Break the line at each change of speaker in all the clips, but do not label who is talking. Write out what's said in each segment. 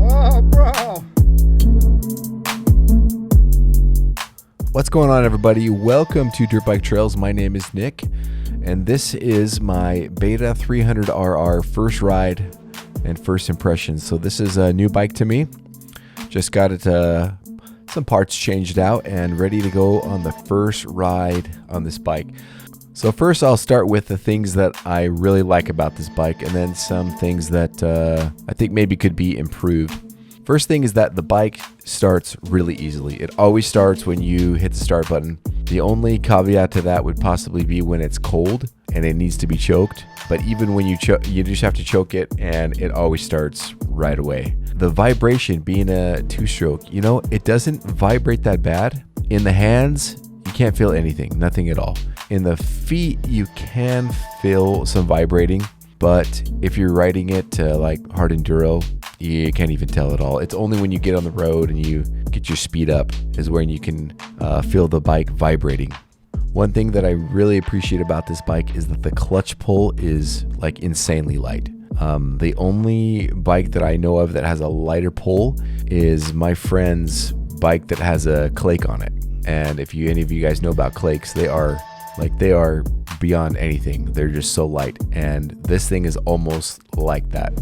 Oh, bro.
What's going on, everybody? Welcome to Dirt Bike Trails. My name is Nick, and this is my Beta 300RR first ride and first impressions. So this is a new bike to me. Just got it, some parts changed out and ready to go on the first ride on this bike. So first I'll start with the things that I really like about this bike, and then some things that I think maybe could be improved. First thing is that the bike starts really easily. It always starts when you hit the start button. The only caveat to that would possibly be when it's cold and it needs to be choked. But even when you just have to choke it, and it always starts right away. The vibration, being a two-stroke, it doesn't vibrate that bad. In the hands, you can't feel anything, nothing at all. In the feet, you can feel some vibrating, but if you're riding it to like hard enduro, you can't even tell at all. It's only when you get on the road and you get your speed up is when you can feel the bike vibrating. One thing that I really appreciate about this bike is that the clutch pull is like insanely light. The only bike that I know of that has a lighter pull is my friend's bike that has a clake on it. And if any of you guys know about clakes, they are beyond anything. They're just so light, and this thing is almost like that.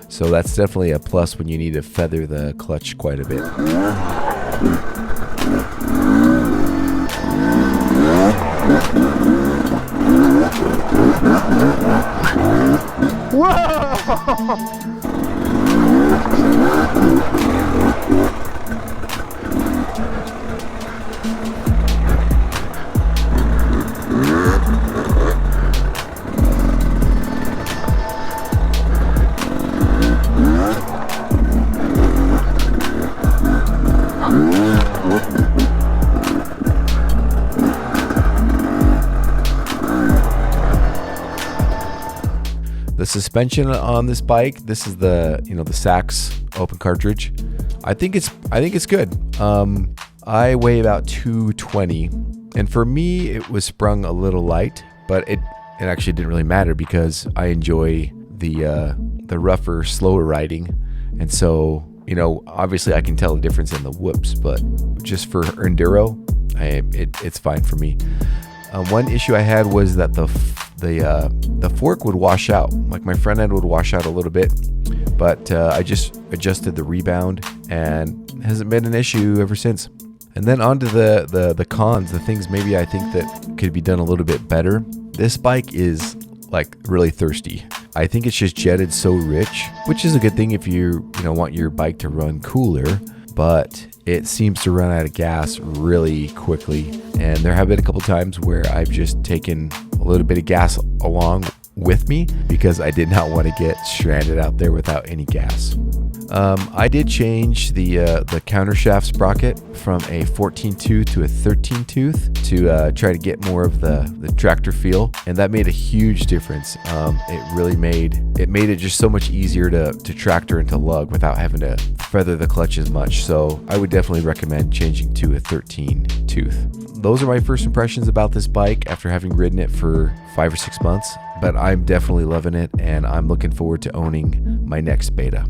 So that's definitely a plus when you need to feather the clutch quite a bit.
Whoa!
The suspension on this bike, this is the Sachs open cartridge. I think it's good. I weigh about 220, and for me it was sprung a little light, but it actually didn't really matter because I enjoy the rougher, slower riding, and so obviously I can tell the difference in the whoops, but just for enduro, it's fine for me. One issue I had was that the fork would wash out. Like my front end would wash out a little bit, but I just adjusted the rebound and hasn't been an issue ever since. And then onto the cons, the things maybe I think that could be done a little bit better. This bike is like really thirsty. I think it's just jetted so rich, which is a good thing if you want your bike to run cooler, but it seems to run out of gas really quickly. And there have been a couple times where I've just taken a little bit of gas along with me because I did not want to get stranded out there without any gas. I did change the countershaft sprocket from a 14 tooth to a 13 tooth to try to get more of the tractor feel, and that made a huge difference. It really made it just so much easier to tractor and to lug without having to feather the clutch as much. So I would definitely recommend changing to a 13 tooth. Those are my first impressions about this bike after having ridden it for 5 or 6 months, but I'm definitely loving it, and I'm looking forward to owning my next beta.